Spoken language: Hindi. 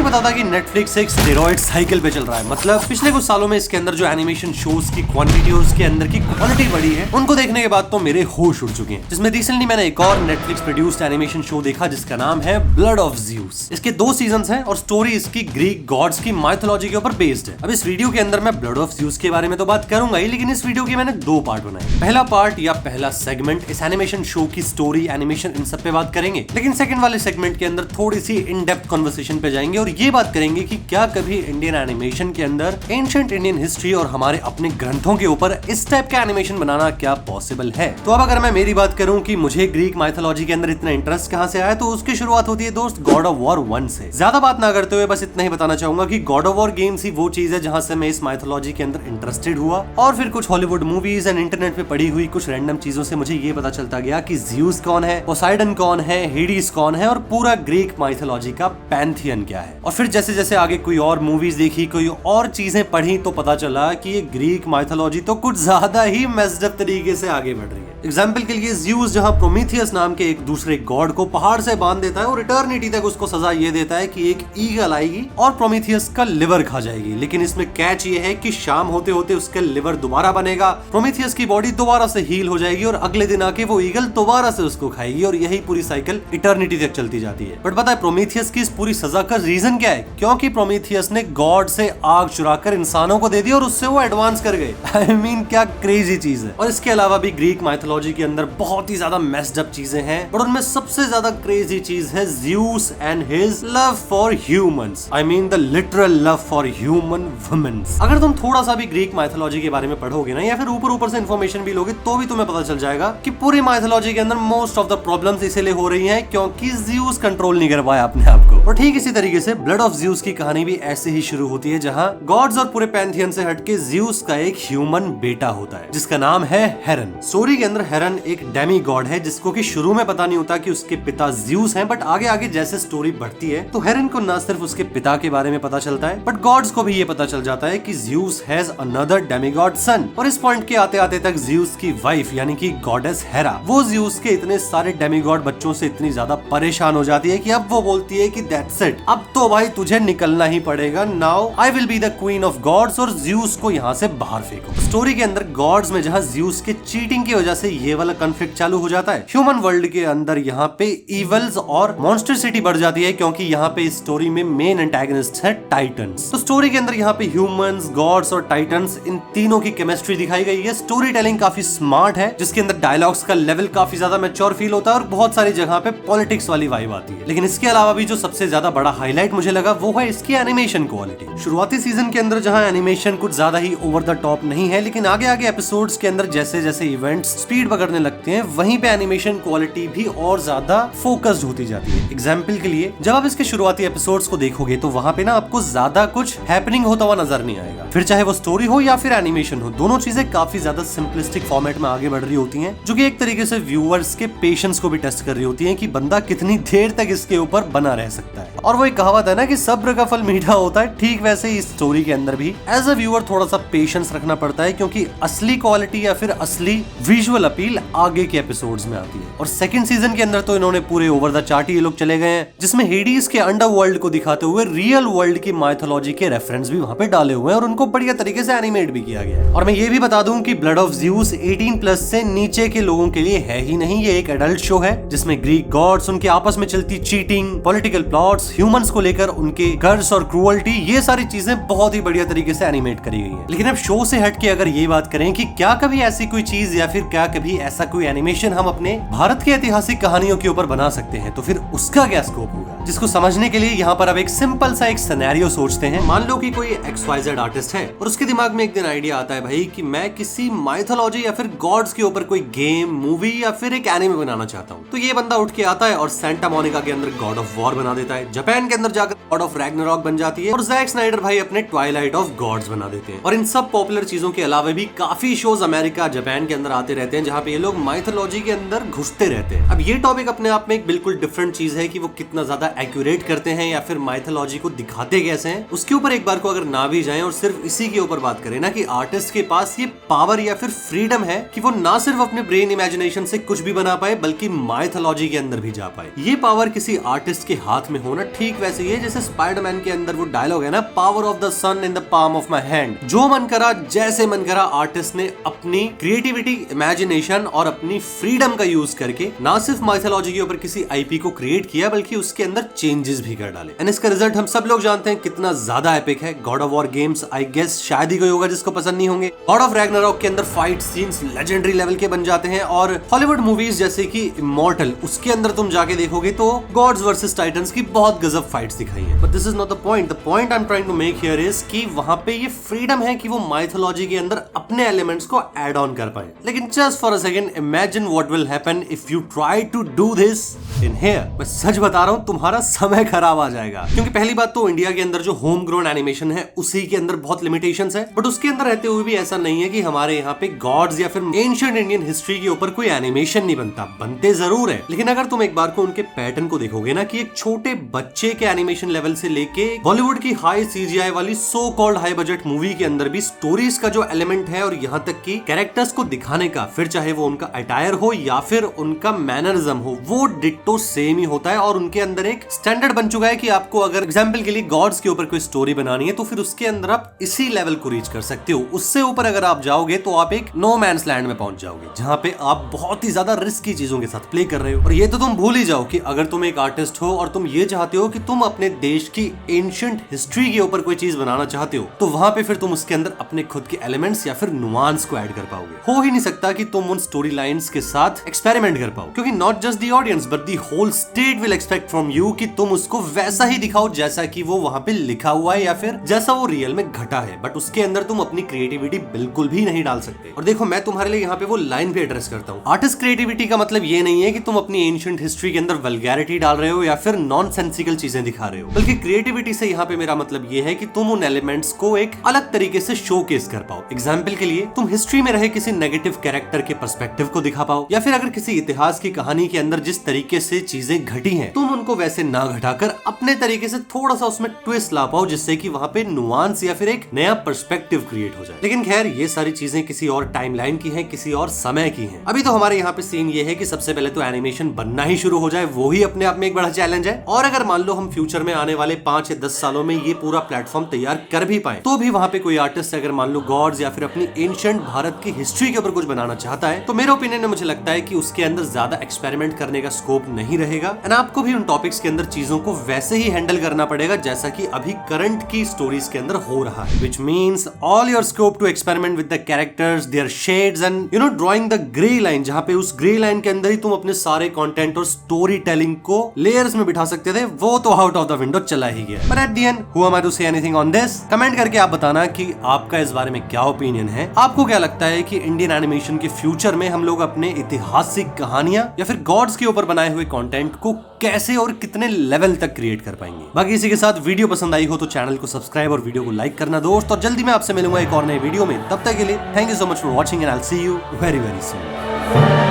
पता था कि नेटफ्लिक्स एक स्टेरॉइड साइकिल पे चल रहा है। मतलब पिछले कुछ सालों में इसके अंदर जो एनिमेशन शोज की क्वांटिटी और उसके अंदर की क्वालिटी बढ़ी है, उनको देखने के बाद तो मेरे होश उड़ चुके हैं। जिसमें रिसेंटली मैंने एक और नेटफ्लिक्स प्रोड्यूस्ड एनिमेशन शो देखा जिसका नाम है ब्लड ऑफ ज़्यूस। इसके 2 सीजन्स हैं और स्टोरी इसकी ग्रीक गॉड्स की माइथोलॉजी के ऊपर बेस्ड है। अब इस वीडियो के अंदर मैं ब्लड ऑफ ज़्यूस के बारे में तो बात करूंगा ही, लेकिन इस वीडियो के मैंने 2 पार्ट बनाए। पहला पार्ट या पहला सेगमेंट इस एनिमेशन शो की स्टोरी, एनिमेशन, इन सब पे बात करेंगे, लेकिन सेकंड वाले सेगमेंट के अंदर थोड़ी सी इन डेप्थ कन्वर्सेशन पे जाएंगे और ये बात करेंगे कि क्या कभी इंडियन एनिमेशन के अंदर एंशिएंट इंडियन हिस्ट्री और हमारे अपने ग्रंथों के ऊपर इस टाइप का एनिमेशन बनाना क्या पॉसिबल है। तो अब अगर मैं मेरी बात करूं कि मुझे ग्रीक माइथोलॉजी के अंदर इतना इंटरेस्ट कहां से आया, तो उसकी शुरुआत होती है दोस्त गॉड ऑफ वॉर 1 से। ज्यादा बात ना करते हुए बस इतना ही बताना चाहूंगा कि गॉड ऑफ वॉर गेम्स ही वो चीज है जहां से मैं इस माइथोलॉजी के अंदर इंटरेस्टेड हुआ और फिर कुछ हॉलीवुड मूवीज एंड इंटरनेट पे पड़ी हुई कुछ रैंडम चीजों से मुझे ये पता चलता गया कि ज़्यूस कौन है, पोसाइडन कौन है, हेडिस कौन है और पूरा ग्रीक माइथोलॉजी का पैंथियन क्या है। और फिर जैसे जैसे आगे कोई और मूवीज देखी, कोई और चीजें पढ़ी, तो पता चला कि ये ग्रीक माइथोलॉजी तो कुछ ज्यादा ही मेस्ड अप तरीके से आगे बढ़ रही है। एग्जाम्पल के लिए ज़्यूस जहां प्रोमीथियस नाम के एक दूसरे गॉड को पहाड़ से बांध देता है और इटर्निटी तक उसको सजा ये देता है कि एक ईगल आएगी और प्रोमीथियस का लिवर खा जाएगी। लेकिन इसमें कैच ये है कि शाम होते होते उसका लिवर दोबारा बनेगा, प्रोमीथियस की बॉडी दोबारा से हील हो जाएगी और अगले दिन आके वो ईगल दोबारा से उसको खाएगी और यही पूरी साइकिल इटर्निटी तक चलती जाती है। बट पता है प्रोमीथियस की इस पूरी सजा का रीजन क्या है? क्योंकि प्रोमीथियस ने गॉड से आग चुराकर इंसानों को दे दी और उससे वो एडवांस कर गए। आई मीन क्या क्रेजी चीज है। और इसके अलावा भी ग्रीक माइथोलॉजी के अंदर बहुत ही ज्यादा मेस्ड अप चीजें हैं, और उनमें सबसे ज्यादा क्रेजी चीज है Zeus and his love for humans. I mean the literal love for human womens. अगर तुम थोड़ा सा भी ग्रीक माइथोलॉजी के बारे में पढ़ोगे ना, या फिर ऊपर से इन्फॉर्मेशन भी लोगे, तो भी तुम्हें पता चल जाएगा कि पूरी माइथोलॉजी के अंदर मोस्ट ऑफ द प्रॉब्लम्स इसलिए हो रही हैं क्योंकि ज़्यूस कंट्रोल नहीं कर पाया अपने आप को। और ठीक इसी तरीके से ब्लड ऑफ ज़्यूस की कहानी भी ऐसे ही शुरू होती है, जहां गॉड्स और पूरे पैंथियन से हटके ज़्यूस का एक ह्यूमन बेटा होता है जिसका नाम है हेरन। स्टोरी के अंदर हेरन एक डेमी गॉड है जिसको कि शुरू में पता नहीं होता कि उसके पिता ज़्यूस हैं, बट आगे आगे जैसे स्टोरी बढ़ती है तो हेरन को न सिर्फ उसके पिता के बारे में पता चलता है, बट गॉड्स को भी ये पता चल जाता है कि ज़्यूस हैज अनदर डेमीगॉड सन। और इस पॉइंट के आते आते तक ज़्यूस की वाइफ यानी कि गॉडेस हेरा, वो ज़्यूस के इतने सारे डेमीगॉड बच्चों से इतनी ज्यादा परेशान हो जाती है कि अब वो बोलती है कि दैट्स इट, अब तो भाई तुझे निकलना ही पड़ेगा, now I will be the queen of gods, और ज़्यूस को यहाँ से बाहर फेंको। स्टोरी के अंदर गॉड्स में जहाँ ज़्यूस के चीटिंग की वजह से ये वाला कॉन्फ्लिक्ट चालू हो जाता है, ह्यूमन वर्ल्ड के अंदर यहाँ पे इवल्स और मॉन्स्टरसिटी बढ़ जाती है क्योंकि यहाँ पे इस स्टोरी में मेन एंटागनिस्ट है टाइटन्स। तो स्टोरी के अंदर यहाँ पे ह्यूमंस, गॉड्स और टाइटन्स, इन तीनों की केमिस्ट्री दिखाई गई है। स्टोरी टेलिंग काफी स्मार्ट है जिसके अंदर डायलॉग्स का लेवल काफी ज्यादा मैच्योर फील होता है और बहुत सारी जगह पे पॉलिटिक्स वाली वाइब आती है। लेकिन इसके अलावा भी जो सबसे ज्यादा बड़ा हाईलाइट मुझे लगा वो है इसकी एनिमेशन क्वालिटी। शुरुआती सीजन के अंदर जहाँ एनिमेशन कुछ ज्यादा ही ओवर द टॉप नहीं है, लेकिन आगे आगे एपिसोड्स के अंदर जैसे जैसे इवेंट्स स्पीड पकड़ने लगते हैं, वहीं पे एनिमेशन क्वालिटी भी और ज्यादा फोकस्ड होती जाती है। एग्जाम्पल के लिए जब आप इसके शुरुआती एपिसोड्स को देखोगे तो वहाँ पे ना आपको ज्यादा कुछ हैपनिंग होता हुआ नजर नहीं आएगा। फिर चाहे वो स्टोरी हो या फिर एनिमेशन हो, दोनों चीजें काफी ज्यादा सिंपलिस्टिक फॉर्मेट में आगे बढ़ रही होती हैं, जो कि एक तरीके से व्यूअर्स के पेशेंस को भी टेस्ट कर रही होती है कि बंदा कितनी देर तक इसके ऊपर बना रह सकता है। और वो एक कहावत है ना कि सब्र का फल मीठा होता है, ठीक वैसे ही इस स्टोरी के अंदर भी एज अ व्यूअर थोड़ा सा पेशेंस रखना पड़ता है क्योंकि असली क्वालिटी या फिर असली विजुअल अपील आगे के एपिसोड्स में आती है। और सेकंड सीजन के अंदर तो इन्होंने पूरे ओवर द चार्ट ये लोग चले गए हैं, जिसमें हेडिस के अंडरवर्ल्ड को दिखाते हुए रियल वर्ल्ड की माइथोलॉजी के रेफरेंस भी वहां पे डाले हुए हैं और उनको बढ़िया तरीके से एनिमेट भी किया गया है। और मैं ये भी बता दूं कि ब्लड ऑफ ज़्यूस 18+ से नीचे के लोगों के लिए है ही नहीं, ये एक एडल्ट शो है जिसमें ग्रीक गॉड्स, उनके आपस में चलती चीटिंग, पॉलिटिकल प्लॉट्स, ह्यूमंस को लेकर उनके कर्स और क्रूअल्टी, ये सारी चीजें बहुत ही बढ़िया तरीके से एनिमेट करी गई है। लेकिन अब शो से हट के अगर ये बात करें कि क्या कभी ऐसी कोई चीज या फिर क्या कभी ऐसा कोई एनिमेशन हम अपने भारत के ऐतिहासिक कहानियों के ऊपर बना सकते हैं, तो फिर उसका क्या स्कोप होगा, जिसको समझने के लिए यहाँ पर अब एक सिंपल सा एक सिनेरियो सोचते हैं। मान लो कि कोई XYZ आर्टिस्ट है और उसके दिमाग में एक दिन आइडिया आता है भाई कि मैं किसी माइथोलॉजी या फिर गॉड्स के ऊपर कोई गेम, मूवी या फिर एक एनिमे बनाना चाहता हूँ। तो ये बंदा उठ के आता है और सेंटा मोनिका के अंदर गॉड ऑफ वॉर बना देता है, जापान के अंदर जाकर गॉड ऑफ रैग्नारॉक बन जाती है और जैक स्नाइडर भाई अपने ट्वाइलाइट ऑफ गॉड्स बना देते हैं। और इन सब पॉपुलर चीजों के अलावा भी काफी शोज अमेरिका, जापान के अंदर आते रहते हैं हैं जहाँ पे ये लोग माइथोलॉजी के अंदर घुसते रहते हैं। अब ये टॉपिक अपने आप में एक बिल्कुल डिफरेंट चीज है कि वो कितना ज्यादा एक्यूरेट करते हैं या फिर माइथोलॉजी को दिखाते कैसे हैं, उसके ऊपर एक बार को अगर ना भी जाएं और सिर्फ इसी के ऊपर बात करें ना कि आर्टिस्ट के पास ये पावर या फिर फ्रीडम है कि वो ना सिर्फ अपने ब्रेन इमेजिनेशन से कुछ भी बना पाए बल्कि माइथोलॉजी के अंदर भी जा पाए। ये पावर किसी आर्टिस्ट के हाथ में होना ठीक वैसे ही है जैसे स्पाइडरमैन के अंदर वो डायलॉग है ना, power of the sun in the palm of my hand. जो मन करा जैसे मन करा आर्टिस्ट ने अपनी क्रिएटिविटी, इमेजिनेशन और अपनी फ्रीडम का यूज करके ना सिर्फ माइथोलॉजी के ऊपर किसी आईपी को क्रिएट किया बल्कि उसके अंदर चेंजेस भी कर डाले। एंड इसका रिजल्ट हम सब लोग जानते हैं कितना ज्यादा एपिक है। God of War games, I guess शायद ही कोई होगा जिसको पसंद नहीं होंगे। गॉड ऑफ रैग्नारॉक के अंदर फाइट सीन्स लेजेंडरी लेवल के बन जाते हैं और हॉलीवुड मूवीज जैसे कि इमॉर्टल, उसके अंदर तुम जाके देखोगे तो गॉड्स वर्सेस टाइटंस की बहुत गजब फाइट्स दिखाई है। But this is not the point. The point I am trying to make here is कि वहां पे ये फ्रीडम है कि वो माइथोलॉजी के अंदर अपने एलिमेंट्स को ऐड ऑन कर पाए। लेकिन just for a second imagine what will happen if you try to do this in here. मैं सच बता रहा हूं, तुम्हारा समय खराब आ जाएगा। क्योंकि पहली बात तो इंडिया के अंदर जो होम ग्रोन एनिमेशन है उसी के अंदर बहुत लिमिटेशंस है। बट उसके अंदर रहते हुए भी ऐसा नहीं है कि हमारे यहाँ पे गॉड्स या फिर एंशिएंट इंडियन हिस्ट्री के ऊपर कोई एनिमेशन नहीं बनता। बनते जरूर है, लेकिन अगर तुम एक बार को उनके पैटर्न को देखोगे ना कि एक छोटे बच्चे के एनिमेशन लेवल से लेके बॉलीवुड की हाई सीजीआई वाली so called high budget movie के अंदर भी स्टोरीज का जो एलिमेंट है और यहाँ तक कि कैरेक्टर्स को दिखाने का, फिर चाहे वो उनका अटायर हो या फिर उनका मैनरिज्म हो, वो डिट्टो सेम ही होता है। और उनके अंदर एक स्टैंडर्ड बन चुका है कि आपको अगर एग्जाम्पल के लिए गॉड्स के ऊपर कोई स्टोरी बनानी है तो फिर उसके अंदर आप इसी लेवल को रीच कर सकते हो। उससे ऊपर अगर आप जाओगे तो आप एक नो मैंस लैंड में पहुंच जाओगे जहां पे आप बहुत ही ज्यादा रिस्की चीजों के साथ प्ले कर रहे हो। और ये तो तुम भूल ही जाओ कि अगर तुम एक आर्टिस्ट हो और तुम ये चाहते हो कि तुम अपने देश की एंशिएंट हिस्ट्री के ऊपर कोई चीज बनाना चाहते हो तो वहां पे फिर तुम उसके अंदर अपने खुद के एलिमेंट्स या फिर नुआंस को ऐड कर पाओगे। हो ही नहीं सकता कि तुम उन स्टोरी लाइंस के साथ एक्सपेरिमेंट कर पाओ, क्योंकि not just the audience but the whole state will expect from you कि तुम उसको वैसा ही दिखाओ जैसा कि वो वहां पे लिखा हुआ है या फिर जैसा वो रियल में घटा है। बट उसके अंदर तुम अपनी क्रिएटिविटी बिल्कुल भी नहीं डाल सकते। और देखो, मैं तुम्हारे लिए यहाँ पे वो लाइन भी एड्रेस करता हूँ। आर्टिस्ट क्रिएटिविटी का मतलब ये नहीं है कि तुम अपनी एंशिएंट हिस्ट्री के अंदर वल्गैरिटी डाल रहे हो या फिर नॉनसेंसिकल चीजें दिखा रहे हो, बल्कि क्रिएटिविटी से यहाँ पे मेरा मतलब ये है कि तुम उन एलिमेंट्स को एक अलग तरीके से शोकेस कर पाओ। एग्जाम्पल के लिए तुम हिस्ट्री में रहे किसी नेगेटिव कैरेक्टर के पर्सपेक्टिव को दिखा पाओ, या फिर अगर किसी इतिहास की कहानी के अंदर जिस तरीके से चीजें घटी हैं तुम उनको वैसे ना घटाकर अपने तरीके से थोड़ा सा उसमें ट्विस्ट ला पाओ, जिससे कि वहां पे नुआंस या फिर एक नया पर्सपेक्टिव क्रिएट हो जाए। लेकिन खैर, ये सारी चीजें किसी और टाइमलाइन की हैं, किसी और समय की हैं। अभी तो हमारे यहाँ पे सीन ये है कि सबसे पहले तो एनिमेशन बनना ही शुरू हो जाए, वो ही अपने आप में एक बड़ा चैलेंज है। और अगर मान लो हम फ्यूचर में आने वाले 5 या 10 सालों में ये पूरा प्लेटफॉर्म तैयार कर भी पाए तो भी वहां पे कोई आर्टिस्ट अगर मान लो गॉड्स या फिर अपनी एंशिएंट भारत की हिस्ट्री के ऊपर कुछ बनाना चाहता है तो मेरे ओपिनियन में मुझे लगता है कि उसके अंदर ज्यादा एक्सपेरिमेंट करने का स्कोप नहीं रहेगा। एंड आपको भी उन टॉपिक्स के अंदर चीजों को वैसे ही हैंडल करना पड़ेगा जैसा कि अभी करंट की स्टोरीज के अंदर हो रहा है, which means all your scope to experiment with the characters, their shades and drawing the grey line, जहाँ पे उस ग्रे लाइन के अंदर ही तुम अपने सारे कंटेंट और स्टोरी टेलिंग को लेयर्स में बिठा सकते थे, वो तो आउट ऑफ द विंडो चला ही गया। But at the end, who am I to say anything on this? Comment करके आप बताना कि आपका इस बारे में क्या ओपिनियन है। आपको क्या लगता है कि इंडियन एनिमेशन के फ्यूचर में हम लोग अपने ऐतिहासिक कहानियां या फिर गॉड्स के ऊपर बनाए हुए कंटेंट को कैसे और कितने लेवल तक क्रिएट कर पाएंगे? बाकी इसी के साथ वीडियो पसंद आई हो तो चैनल को सब्सक्राइब और वीडियो को लाइक करना दोस्त। और जल्दी मैं आपसे मिलूंगा एक और नए वीडियो में। तब तक के लिए thank you so much for watching and I will see you very very soon.